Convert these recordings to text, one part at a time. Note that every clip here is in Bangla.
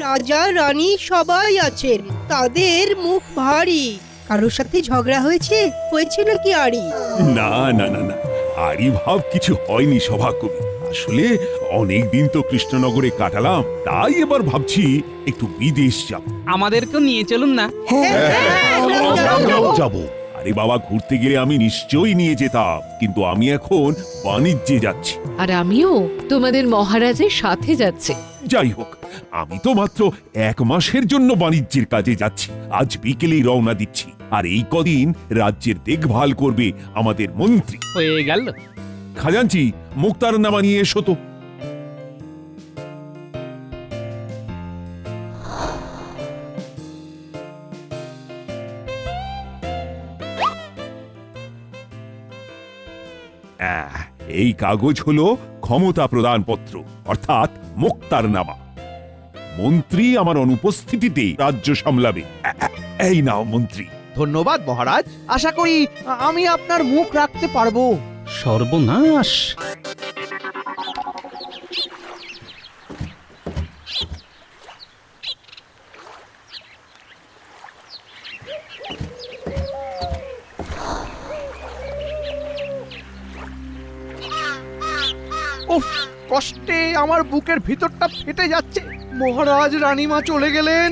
রাজা রানী সবাই আছেন, তাদের মুখ ভারী। কারোর সাথে ঝগড়া হয়েছে নাকি আরি? না না না না, আরি ভাব কিছু হয়নি সভাকবি। আসলে অনেক দিন তো কৃষ্ণনগরে কাটালাম, তাই এবার ভাবছি একটু বিদেশ যাব। আমাদেরকেও নিয়ে চলুন না। যাব। আরে বাবা, ঘুরতে গেলে আমি নিশ্চয়ই নিয়ে যেতাম, কিন্তু আমি এখন বাণিজ্যে যাচ্ছি। আর আমিও তোমাদের মহারাজের সাথে যাচ্ছি। যাই হোক, আমি তো মাত্র 1 মাসের জন্য বাণিজ্যের কাজে যাচ্ছি। আজ বিকেলেই রওনা দিচ্ছি, আর এই কদিন রাজ্যের দেখভাল করবে আমাদের মন্ত্রী। হয়ে গেল। খাজাঞ্চি, মুক্তারনামা নিয়ে এসো তো। এই কাগজ হলো ক্ষমতা প্রদানপত্র, অর্থাৎ মুক্তারনামা। মন্ত্রী আমার অনুপস্থিতিতে রাজ্য সামলাবে। এই নাও মন্ত্রী। ধন্যবাদ মহারাজ, আশা করি আমি আপনার মুখ রাখতে পারবো। সর্বনাশ! উফ, কষ্টে আমার বুকের ভিতরটা ফেটে যাচ্ছে। মহারাজ রানীমা চলে গেলেন,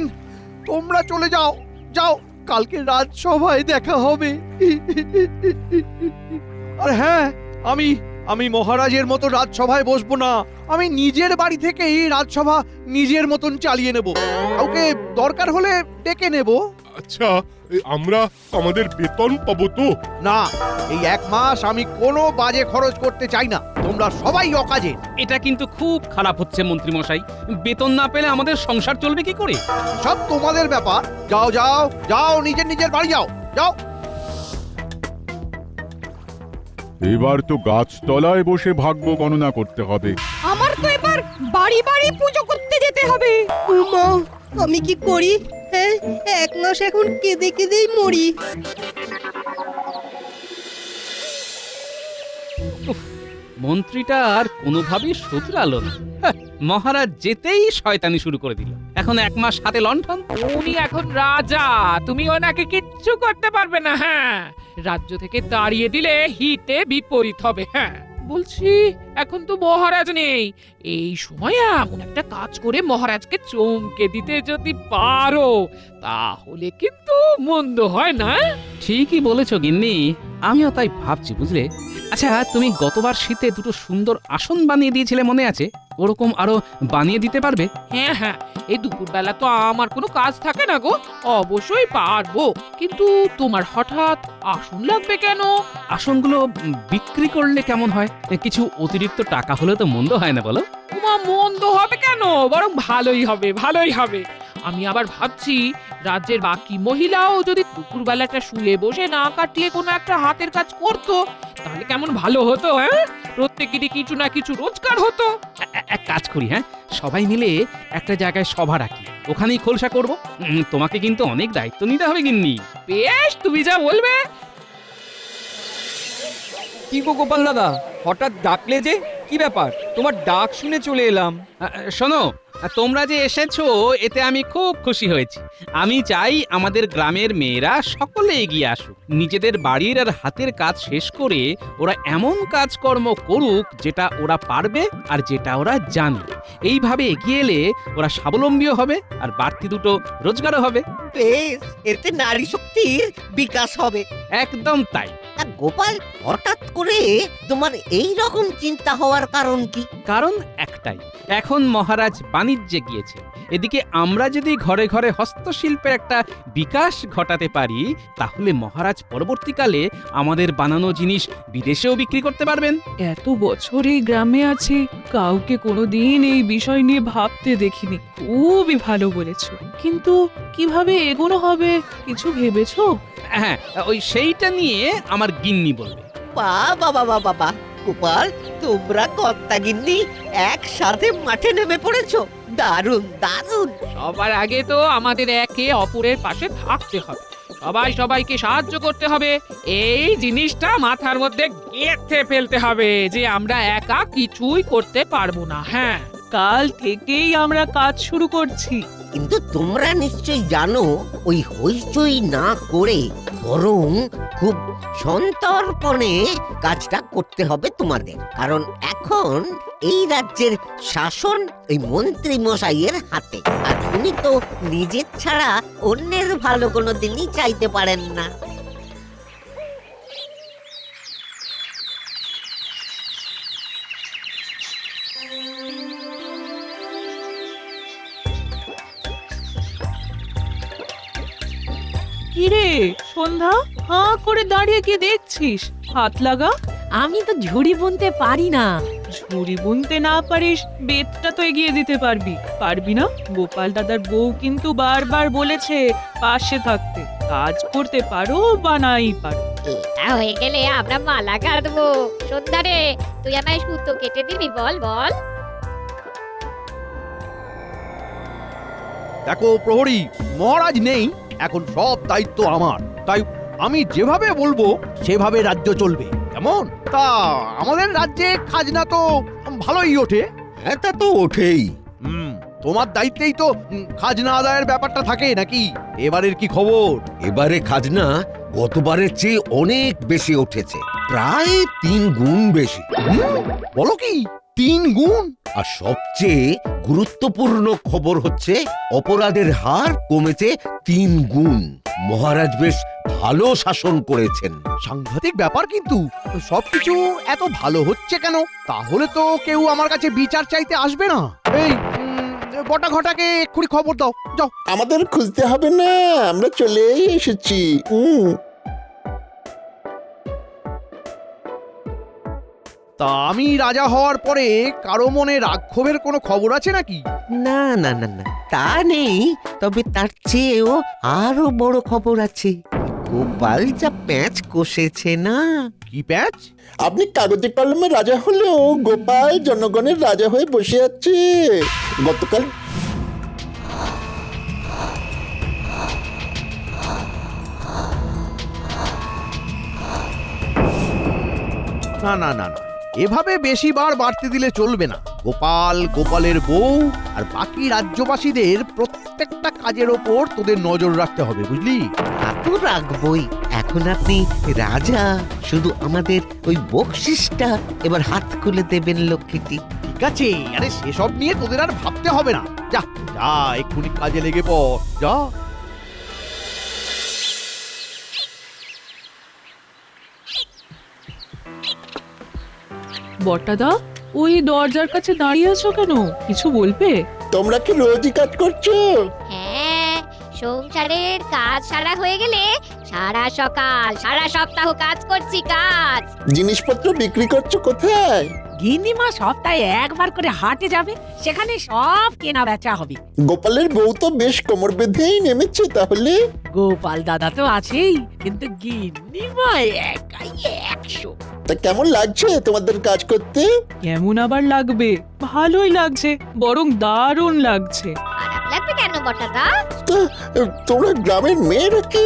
তোমরা চলে যাও, যাও, কালকে রাজসভায় দেখা হবে। আর হ্যাঁ, আমি মহারাজের মতো রাজসভায় বসবো না। আমি নিজের বাড়ি থেকেই রাজসভা নিজের মতন চালিয়ে নেব। কাউকে দরকার হলে ডেকে নেব। আচ্ছা, আমরা আমাদের বেতন পাবো তো? না, এই 1 মাস আমি কোনো বাজে খরচ করতে চাই না। তোমরা সবাই অকাজে। এটা কিন্তু খুব খারাপ হচ্ছে মন্ত্রী মশাই। বেতন না পেলে আমাদের সংসার চলবে কি করে? সব তোমাদের ব্যাপার। যাও যাও যাও, নিজের বাড়ি যাও, যাও। এবার তো গাছতলায় বসে ভাগ্য গণনা করতে হবে। আমার তো এবার বাড়ি বাড়ি পুজো করতে যেতে হবে। মা, আমি কি করি? হ্যাঁ, 1 মাস এখন কেঁদে কেঁদেই মরি। মন্ত্রীটা আর কোনোভাবেই শুধরালো না। মহারাজ যেতেই শয়তানি শুরু করে দিল। এখন 1 মাস হাতে লণ্ঠন। উনি এখন রাজা, তুমি ওনাকে কিচ্ছু করতে পারবে না। হ্যাঁ, রাজ্য থেকে তাড়িয়ে দিলে হিতে বিপরীত হবে। হ্যাঁ, বলছি এখন তো মহারাজ নেই। এই সময় এমন একটা কাজ করে মহারাজকে চমকে দিতে যদি পারো, তাহলে কিন্তু মন্দ হয় না। ঠিকই বলেছ গিন্নি, আমিও তাই ভাবছি, বুঝলে। আচ্ছা, তুমি গতবার শীতে 2টো সুন্দর আসন বানিয়ে দিয়েছিলে, মনে আছে? ওরকম আরো বানিয়ে দিতে পারবে? হ্যাঁ হ্যাঁ, এই দুপুরবেলা তো আমার কোনো কাজ থাকে না গো। অবশ্যই পারবো, কিন্তু তোমার হঠাৎ আসন লাগবে কেন? আসনগুলো বিক্রি করলে কেমন হয়? কিছু অতিরিক্ত টাকা হলে তো মন্দ হয় না, বলো? তোমা, মন্দ হবে কেন? বরং ভালোই হবে, ভালোই হবে। আমি আবার ভাবছি, রাজ্যের বাকি মহিলাও যদি দুপুরবেলাটা শুয়ে বসে না কাটিয়ে কোনো একটা হাতের কাজ করতো, তাহলে কেমন ভালো হতো। হ্যাঁ, প্রত্যেকেরই কিছু না কিছু রোজগার হতো। এক কাজ করি, হ্যাঁ, সবাই মিলে একটা জায়গায় সভা রাখি, ওখানেই খোলসা করব। তোমাকে কিন্তু অনেক দায়িত্ব নিতে হবে গিন্নি। বেশ, তুমি যা বলবে। কি গো গোপাল দাদা, হঠাৎ ডাকলে যে? কি ব্যাপার? তোমার ডাক শুনে চলে এলাম। শোনো, তোমরা যে এসেছো এতে আমি খুব খুশি হয়েছি। আমি চাই আমাদের গ্রামের মেয়েরা সকলে এগিয়ে আসুক, নিজেদের বাড়ির আর হাতের কাজ শেষ করে ওরা এমন কাজকর্ম করুক যেটা ওরা পারবে আর যেটা ওরা জানে। এইভাবে এগিয়ে এলে ওরা স্বাবলম্বীও হবে আর বাড়তি 2টো রোজগারও হবে। বেশ, এতে নারী শক্তির বিকাশ হবে। একদম তাই। গোপাল, হঠাৎ করে তোমার এই রকম চিন্তা হওয়ার কারণ কি? কারণ একটাই, এখন মহারাজ বাণিজ্যে গিয়েছে। এদিকে আমরা যদি ঘরে ঘরে হস্তশিল্পের একটা বিকাশ ঘটাতে পারি, তাহলে মহারাজ পরবর্তীকালে আমাদের বানানো জিনিস বিদেশেও বিক্রি করতে পারবেন। এত বছর এই গ্রামে আছি, কাউকে কোনোদিন এই বিষয় নিয়ে ভাবতে দেখিনি। খুবই ভালো বলেছো, কিন্তু কিভাবে এগোনো হবে কিছু ভেবেছো? হ্যাঁ, ওই সেইটা নিয়ে আমার গিন্নি বলবে। বাবা বাবা বাবা, গোপাল, তোমরা কর্তা গিন্নি একসাথে মাঠে নেমে পড়েছো। দারুণ দারুণ। সবার আগে তো আমাদের একে অপরের পাশে থাকতে হবে, সবাই সবাইকে সাহায্য করতে হবে। এই জিনিসটা মাথার মধ্যে গেঁথে ফেলতে হবে যে আমরা একা কিছুই করতে পারবো না। হ্যাঁ, কাল থেকেই আমরা কাজ শুরু করছি। কিন্তু তোমরা নিশ্চয়ই জানো ওই হইচই না করে বরং খুব সন্তর্পণে কাজটা করতে হবে তোমাদের, কারণ এখন এই রাজ্যের শাসন ওই মন্ত্রী মশাইয়ের হাতে, আর উনি তো নিজের ছাড়া অন্যের ভালো কোনো দিনই চাইতে পারেন না। কিরে সন্ধ্যা, হাঁ করে দাঁড়িয়ে কি দেখছিস? হাত লাগা। আমি তো ঝুড়ি বুনতে পারি না। ঝুড়ি বুনতে না পারিস, বেতটা তো এগিয়ে দিতে পারবি। পারবি না? গোপাল দাদার বউ কিন্তু বারবার বলেছে পাশে থাকতে। কাজ করতে পারো বা নাই পারো। এটা হয়ে গেলে আমরা মালা গাঁথবো। সন্ধ্যা রে, তুই আমায় সুতো কেটে দিবি? বল বল। দেখো প্রহরী, মহারাজ নেই, এখন সব দায়িত্ব আমার, তাই আমি যেভাবে বলবো সেভাবে রাজ্য চলবে। কেমন? তা আমাদের রাজ্যে খাজনা তো ভালোই ওঠে। হ্যাঁ, তা তো ওঠেই। তোমার দায়িত্বেই তো খাজনা আদায়ের ব্যাপারটা থাকে নাকি? এবারের কি খবর? এবারে খাজনা গতবারের চেয়ে অনেক বেশি উঠেছে, প্রায় 3 গুণ বেশি। বলো কি, 3 গুণ? আর সবচেয়ে গুরুত্বপূর্ণ খবর হচ্ছে অপরাধের হার কমেছে 3 গুণ। মহারাজ বেশ ভালো শাসন করেছেন। সাংঘাতিক ব্যাপার, কিন্তু সবকিছু এত ভালো হচ্ছে কেন? তাহলে তো কেউ আমার কাছে বিচার চাইতে আসবে না। এই বটা ঘটাকে এক্ষুনি খবর দাও, যাও। আমাদের খুঁজতে হবে না, আমরা চলে এসেছি। তা আমি রাজা হওয়ার পরে কারো মনে রাক্ষোভের কোনো খবর আছে নাকি? না না না না, তা নেই, তবে তার চেয়েও আরো বড় খবর আছে। গোপাল যা প্যাঁচ কষেছে না। কি প্যাঁচ? আপনি কাগজে কলমে রাজা হলেও গোপাল জনগণের রাজা হয়ে বসে আছে। গতকাল না না না না, এভাবে বেশি বার বাড়তে দিলে চলবে না। গোপাল, গোপালের বউ আর বাকি রাজ্যবাসীদের প্রত্যেকটা কাজের ওপর তোদের নজর রাখতে হবে, বুঝলি? তা তো রাখবই। এখন আপনি রাজা, শুধু আমাদের ওই বকশিসটা এবার হাত খুলে দেবেন লক্ষ্মীটি। ঠিক আছে, আরে সেসব নিয়ে তোদের আর ভাবতে হবে না। যা যা, এক্ষুনি কাজে লেগে পড়, যা। বটাদা, ওই দরজার কাছে দাঁড়িয়ে আছো কেন? কিছু বলবে? তোমরা কি রোজই কাজ করছো? হ্যাঁ, সংসারের কাজ সারা হয়ে গেলে সারা সকাল সারা সপ্তাহ কাজ করছি। কাজ জিনিসপত্র বিক্রি করছো কোথায়? গিন্নিমা সপ্তাহে একবার করে হাটে যাবে, সেখানে সব কেনা বেচা হবে। গোপালের বউ তো বেশ কোমর বেঁধেই নেমেছে তাহলে। গোপাল দাদা তো আছেই, কিন্তু গিন্নিমা একাই 100। তা কেমন লাগছে তোমাদের কাজ করতে? কেমন আবার লাগবে? ভালোই লাগছে, বরং দারুণ লাগছে। খারাপ লাগবে কেন বটাদা? তা তোমরা গ্রামের মেয়েরা কি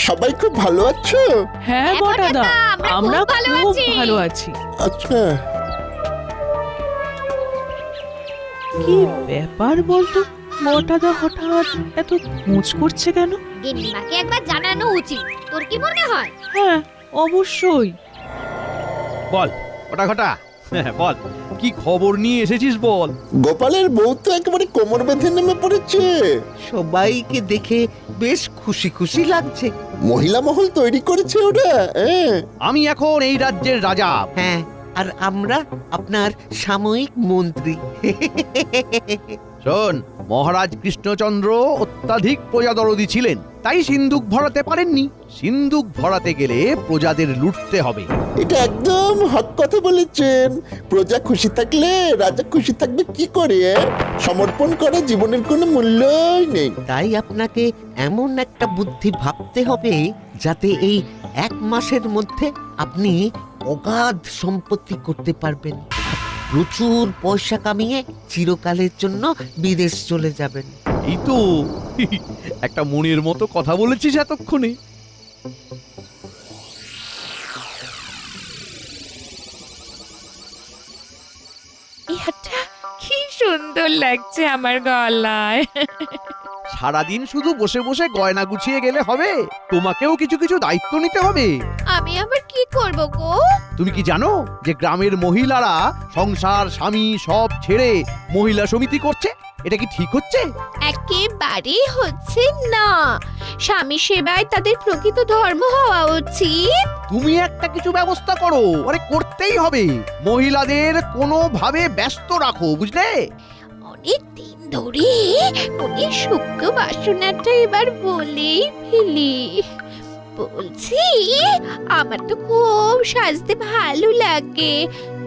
সবাই খুব ভালো আছো? হ্যাঁ বটাদা, আমরা খুব ভালো আছি। আচ্ছা, কি ব্যাপার বলতো? বটাদা হঠাৎ এত খোঁজ করছে কেন? গিন্নিমাকে একবার জানানো উচিত, তোর কি মনে হয়? হ্যাঁ, অবশ্যই। বল ওটা ঘটা, বল কি খবর নিয়ে এসেছিস বল। গোপালের বউ তো একেবারে কোমর বেঁধে নেমে পড়েছে। সবাইকে দেখে বেশ খুশি খুশি লাগছে। মহিলা মহল তৈরি করেছে ওরা। আমি এখন এই রাজ্যের রাজা। হ্যাঁ, আর আমরা আপনার সাময়িক মন্ত্রী। শোন, মহারাজ কৃষ্ণচন্দ্র অত্যাধিক প্রজাদরদী ছিলেন, তাই সিন্ধুক ভরাতে পারেননি। সিন্ধুক ভরাতে গেলে প্রজাদের লুটতে হবে। এটা একদম হক কথা বলেছেন। প্রজা খুশি থাকলে রাজা খুশি থাকবে কি করে? সমর্পণ করা জীবনের কোনো মূল্যই নেই। তাই আপনাকে এমন একটা বুদ্ধি ভাবতে হবে যাতে এই 1 মাসের মধ্যে আপনি অগাধ সম্পত্তি করতে পারবেন, প্রচুর পয়সা কামিয়ে চিরকালের জন্য বিদেশ চলে যাবেন। এই তো একটা মনের মতো কথা বলেছিস এতক্ষণে। এটা কি সুন্দর সুন্দর লাগছে আমার গলায়। সারাদিন শুধু বসে বসে গয়না গুছিয়ে গেলে হবে, তোমাকেও কিছু কিছু দায়িত্ব নিতে হবে। আমি আবার কি করব গো? তুমি কি জানো যে গ্রামের মহিলারা সংসার স্বামী সব ছেড়ে মহিলা সমিতি করছে? এটা কি ঠিক হচ্ছে? একেবারেই হচ্ছে না। স্বামী সেবায় তাদের প্রকৃত ধর্ম হওয়া উচিত। তুমি একটা কিছু ব্যবস্থা করো, আরে করতেই হবে। মহিলাদের কোনোভাবে ব্যস্ত রাখো, বুঝলে? অনেক দিন ধরে মনে সূক্ষ্ম বাসনাটা এবার বলেই ফেলি। বলছি, আমার তো খুব সাজতে ভালো লাগে,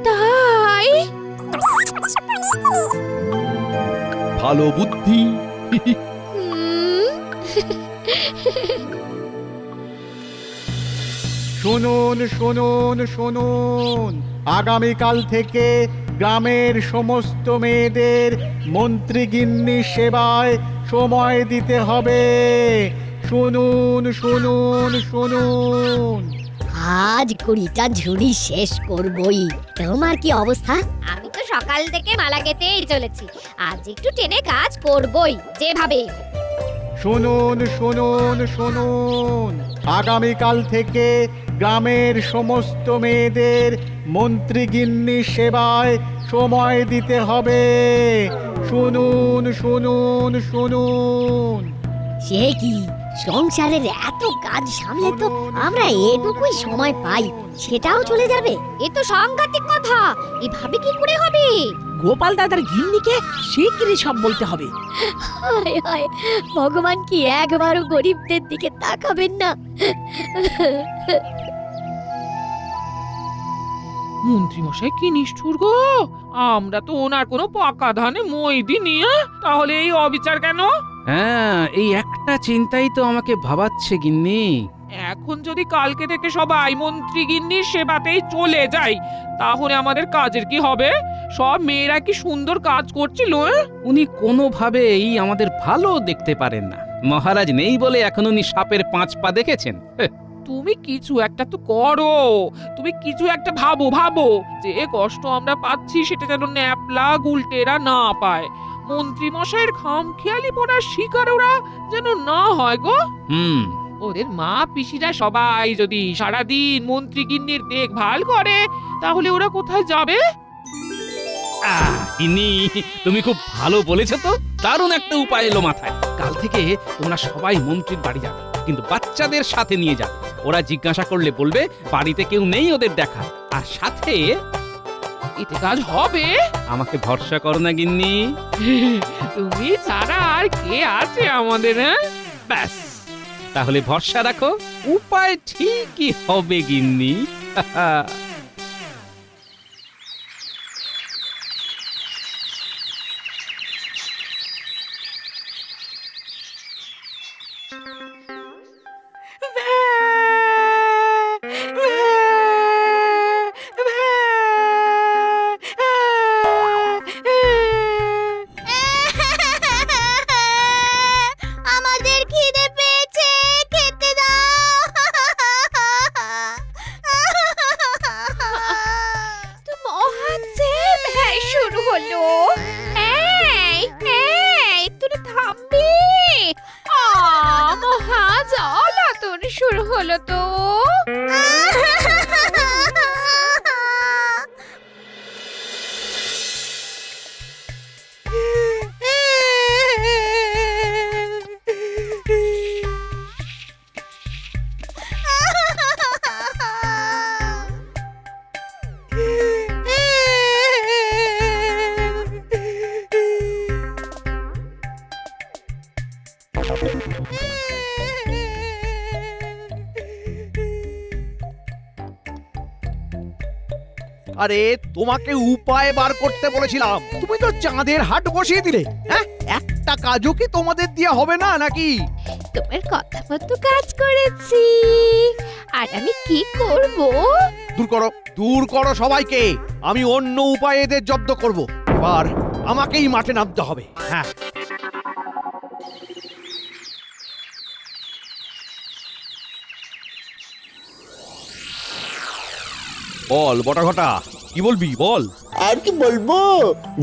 তাই ভালো বুদ্ধি। শুনুন শুনুন শুনুন, আগামীকাল থেকে গ্রামের সমস্ত মেয়েদের মন্ত্রীগিন্নি সেবায় সময় দিতে হবে। শুনুন শুনুন শুনুন। আজ 20টা ঝুড়ি শেষ করবই। তোমার কি অবস্থা? আমি তো সকাল থেকে মালা গেতেই চলেছি, আজ একটু টেনে কাজ করবই যেভাবে। শুনুন শুনুন শুনুন, আগামীকাল থেকে গ্রামের সমস্ত মেয়েদের মন্ত্রীগিন্নি সেবায় সময় দিতে হবে। শুনুন শুনুন শুনুন। সে কি, সংসারের এত কাজ সামলে তো আমরা এটুকুই সময় পাই, সেটাও চলে যাবে? এ তো সাংঘাতিক কথা। এভাবে কি করে হবে? গোপাল দাদার গিন্নিকে শিগগিরই সব বলতে হবে। হায় হায়, ভগবান কি একবারও গরিবদের দিকে তাকাবেন না? মন্ত্রী মশাই কি নিষ্ঠুর গো! আমরা তো ওনার কোনো পাকা ধানে মই দিইনি, তাহলে এই অবিচার কেন? হ্যাঁ, এই একটা চিন্তাই তো আমাকে ভাবাচ্ছে গিন্নি। এখন যদি কালকে থেকে সবাই মন্ত্রী গিন্নির সেবাতেই চলে যাই, তাহলে আমাদের কাজের কি হবে? সব মেয়েরা কি সুন্দর কাজ করছিল? উনি কোনোভাবেই আমাদের ভালো দেখতে পারেন না। মহারাজ নেই বলে এখন উনি সাপের 5 পা দেখেছেন। তুমি কিছু একটা তো করো, তুমি কিছু একটা ভাবো ভাবো, যে কষ্ট আমরা পাচ্ছি সেটা যেন ন্যাপলা গুলটেরা না পায়। মন্ত্রী মশাইয়ের খামখেয়ালি পড়ার শিকার ওরা যেন না হয় গো। ওদের মা পিসিরা সবাই যদি সারাদিন মন্ত্রী গিন্নির দেখভাল করে, তাহলে ওরা কোথায় যাবে? গিন্নি, তুমি খুব ভালো বলেছো তো। দারুণ একটা উপায় এলো মাথায়। কাল থেকে তোমরা সবাই মন্ত্রীর বাড়ি যাবে, কিন্তু বাচ্চাদের সাথে নিয়ে যাবে। ওরা জিজ্ঞাসা করলে বলবে বাড়িতে কেউ নেই ওদের দেখা। আর সাথে এতে কাজ হবে। আমাকে ভরসা করো না গিন্নি। তুমি ছাড়া আর কে আছে আমাদের? ব্যাস, তাহলে ভরসা রাখো, উপায় ঠিকই হবে গিন্নি। আমাদের খিদে পেয়েছে, খেতে দাও। তো মহাজেব শুরু হলো। এই এই, তোরা থামবি? মহাজ আলাতন শুরু হলো তো। আরে তোমাকে উপায় বার করতে বলেছিলাম, তুমি তো চাঁদের হাট বসিয়ে দিলে। হ্যাঁ, একটা কাজও কি তোমাদের দিয়ে হবে না নাকি? তোমার কথা মতো কাজ করেছি, আর আমি কি করব? দূর করো সবাইকে। আমি অন্য উপায়ে এদের জব্দ করব। এবার আমাকেই মাঠে নামতে হবে। হ্যাঁ, বল বটাঘটা, কি বলবি বল। আর কি বলবো,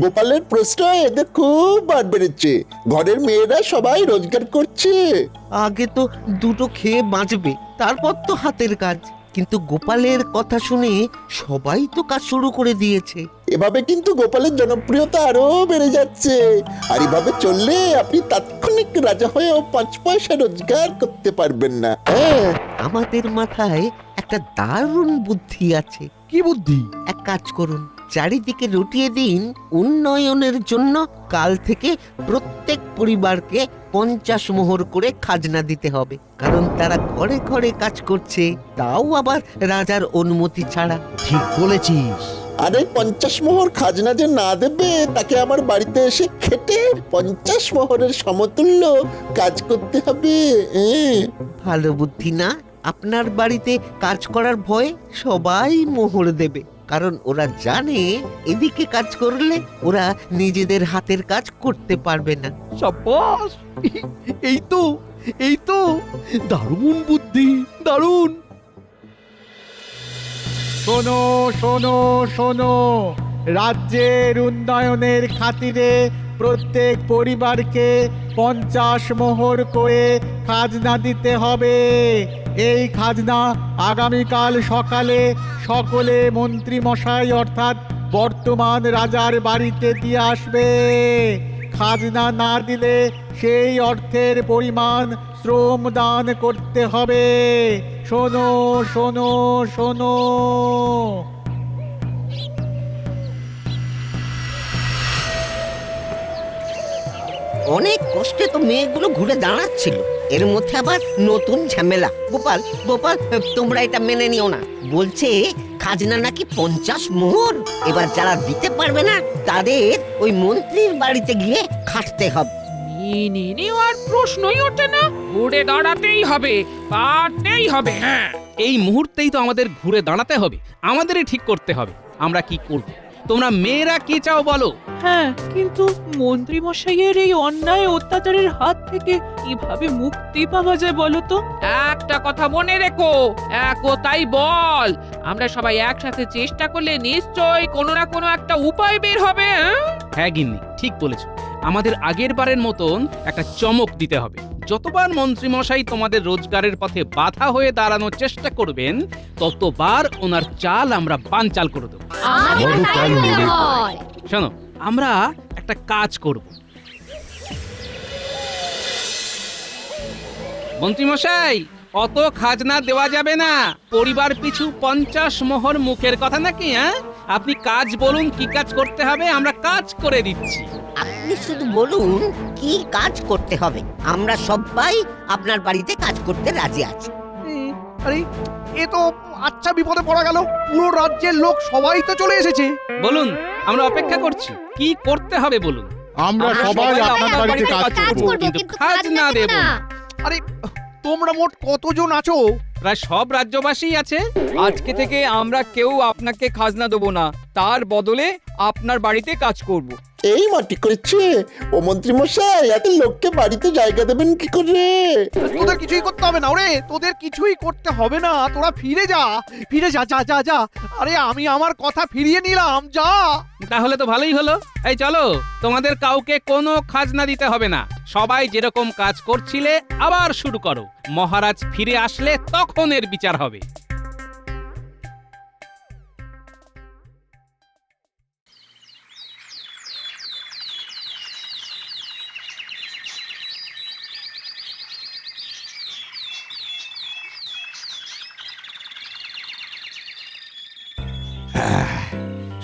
গোপালের প্রশ্রয় এদের খুব বার বেড়েছে। ঘরের মেয়েরা সবাই রোজগার করছে। আগে তো দুটো খেয়ে বাঁচবে, তারপর তো হাতের কাজ। কিন্তু গোপালের কথা শুনে সবাই তো কাজ শুরু করে দিয়েছে। এভাবে কিন্তু গোপালের জনপ্রিয়তা আরো বেড়ে যাচ্ছে। আর এভাবে চললে আপনি তাৎক্ষণিক রাজা হয়েও 5 পয়সা রোজগার করতে পারবেন না। হ্যাঁ, আমাদের মাথায় একটা দারুণ বুদ্ধি আছে। কি বুদ্ধি? এক কাজ করুন, চারিদিকে রটিয়ে দিন উন্নয়নের জন্য কাল থেকে প্রত্যেক পরিবারকে 50 মোহর করে খাজনা দিতে হবে। কারণ তারা ঘরে ঘরে কাজ করছে, তাও আবার রাজার অনুমতি ছাড়া। ঠিক বলেছিস। আরে 50 মোহর খাজনা যে না দেবে, তাকে আমার বাড়িতে এসে খেটে 50 মোহরের সমতুল্য কাজ করতে হবে। ভালো বুদ্ধি না? আপনার বাড়িতে কাজ করার ভয়ে সবাই মোহর দেবে, কারণ ওরা জানে এদিকে কাজ করলে ওরা নিজেদের হাতের কাজ করতে পারবে না। সাব্বাস! এই তো দারুণ বুদ্ধি, দারুণ। শোনো শোনো শোনো, রাজ্যের উন্নয়নের খাতিরে প্রত্যেক পরিবারকে 50 মোহর করে খাজনা দিতে হবে। এই খাজনা আগামীকাল সকালে সকলে মন্ত্রী মশাই অর্থাৎ বর্তমান রাজার বাড়িতে দিয়ে আসবে। খাজনা না দিলে সেই অর্থের পরিমাণ শ্রম দান করতে হবে। শোনো শোনো শোনো। অনেক কষ্টে তো মেয়েগুলো ঘুরে দাঁড়াচ্ছিল, এর মধ্যে আবার নতুন ঝামেলা। গোপাল গোপাল, তোমরা এটা মেনে নিও না। বলছে খাজনা নাকি 50 মোহর। এবার যারা দিতে পারবে না তাদের ওই মন্ত্রীর বাড়িতে গিয়ে খাটতে হবে। মেনে নেওয়ার প্রশ্নই ওঠে না, ঘুরে দাঁড়াতেই হবে, পারতেই হবে। হ্যাঁ, এই মুহূর্তেই তো আমাদের ঘুরে দাঁড়াতে হবে, আমাদেরই ঠিক করতে হবে আমরা কি করব। তোমরা মেয়েরা কি চাও বলো? হ্যাঁ, কিন্তু মন্ত্রী মশাইয়ের এই অন্যায় অত্যাচারের হাত থেকে কিভাবে মুক্তি পাওয়া যায় বলো তো? একটা কথা মনে রেখো, একতাই বল। আমরা সবাই একসাথে চেষ্টা করলে নিশ্চয়ই কোনো না কোনো একটা উপায় বের হবে। হ্যাঁ গিন্নি, ঠিক বলেছো। আমাদের আগের বারের মতন একটা চমক দিতে হবে। যতবার মন্ত্রী মশাই তোমাদের রোজগারের পথে বাধা হয়ে দাঁড়ানোর চেষ্টা করবেন, ততবার ওনার চাল আমরা বানচাল করে দেবো। শোনো, আমরা একটা কাজ করব। মন্ত্রী মশাই, অত খাজনা দেওয়া যাবে না। পরিবার পিছু 50 মোহর মুখের কথা নাকি? হ্যাঁ, আপনি কাজ বলুন, কি কাজ করতে হবে, আমরা কাজ করে দিচ্ছি। আপনি শুধু বলুন কি কাজ করতে হবে, আমরা সবাই আপনার বাড়িতে কাজ করতে রাজি আছি। আরে এ তো আচ্ছা বিপদে পড়া গেল। পুরো রাজ্যের লোক সবাই তো চলে এসেছে। বলুন, আমরা অপেক্ষা করছি। কি করতে হবে বলুন। আমরা সবাই আপনার বাড়িতে কাজ করব, কিন্তু খাজনা দেব না। আরে তোমরা মোট কতজন আছো? প্রায় সব রাজ্যবাসী আছে। আজকে থেকে আমরা কেউ আপনাকে খাজনা দেবো না, তার বদলে আপনার বাড়িতে কাজ করব। এই মাটি করেছে ও মন্ত্রী মশাই, এত লোককে বাড়িতে জায়গা দেবেন কি করে? তোদের কিছুই করতে হবে না। ওরে তোদের কিছুই করতে হবে না, তোরা ফিরে যা, ফিরে যা, যা যা যা। আরে আমি আমার কথা ফিরিয়ে নিলাম, যা। তাহলে তো ভালোই হলো। এই চলো, তোমাদের কাউকে কোনো খাজনা দিতে হবে না। সবাই যেরকম কাজ করছিলে আবার শুরু করো। মহারাজ ফিরে আসলে তখন এর বিচার হবে।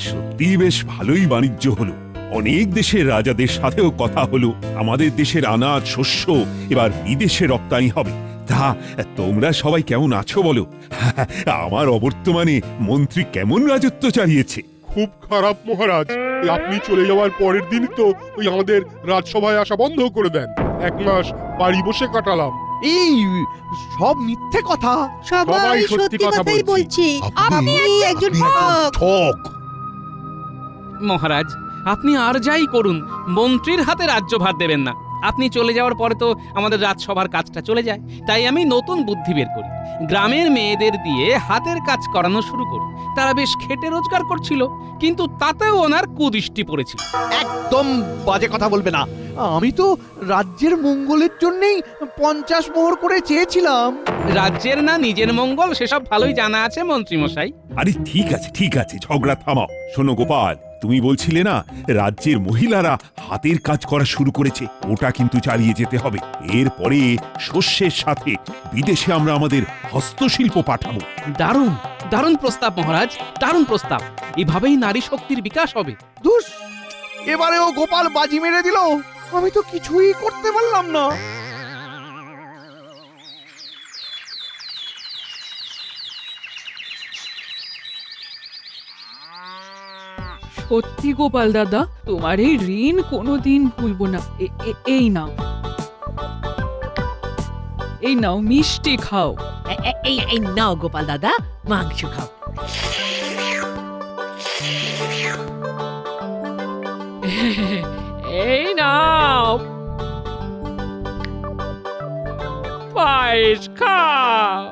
সত্যি বেশ ভালোই বাণিজ্য হলো। অনেক দেশের রাজাদের সাথেও কথা হলো। আমাদের দেশের আনাজ শস্য এবার বিদেশে রপ্তানি হবে। তা তোমরা সবাই কেমন আছো বলো? আমার অবর্তমানে মন্ত্রী কেমন রাজত্ব চালিয়েছে? খুব খারাপ মহারাজ। আপনি চলে যাওয়ার পরের দিন তো ওই আমাদের রাজসভায় আসা বন্ধ করে দেন। 1 মাস বাড়ি বসে কাটালাম। এই সব মিথ্যে কথা। সবাই সত্যি কথাই বলছি। আপনি একজন ঠক। মহারাজ, আপনি আর যাই করুন, মন্ত্রীর হাতে রাজ্যভার দেবেন না। আপনি চলে যাওয়ার পরে তো আমাদের রাজসভার কাজটা চলে যায়। তাই আমি নতুন বুদ্ধি বের করি, গ্রামের মেয়েদের দিয়ে হাতের কাজ করানো শুরু করি। তারা বেশ খেটে রোজগার করছিল, কিন্তু তাতেও ওনার কুদৃষ্টি পড়েছিল। একদম বাজে কথা বলবে না। আমি তো রাজ্যের মঙ্গলের জন্যই 50 মোহর করে চেয়েছিলাম। রাজ্যের না নিজের মঙ্গল সেসব ভালোই জানা আছে মন্ত্রী মশাই। আরে ঠিক আছে ঝগড়া থামাও। শোনো গোপাল, তুমি বলছিলে না রাজ্যের মহিলারা হাতের কাজ করা শুরু করেছে, ওটা কিন্তু চালিয়ে যেতে হবে। এরপরে শস্যের সাথে বিদেশে আমরা আমাদের হস্তশিল্প পাঠাবো। দারুণ দারুণ প্রস্তাব মহারাজ, দারুণ প্রস্তাব। এভাবেই নারী শক্তির বিকাশ হবে। ধুস, এবারেও গোপাল বাজি মেরে দিল। আমি তো কিছুই করতে পারলাম না। সত্যি গোপাল দাদা, তোমার এই ঋণ কোনোদিন ভুলবো না। এই নাও, এই নাও মিষ্টি খাও। এই নাও গোপাল দাদা, মাংস খাও। এই নাও পায়েস খাও।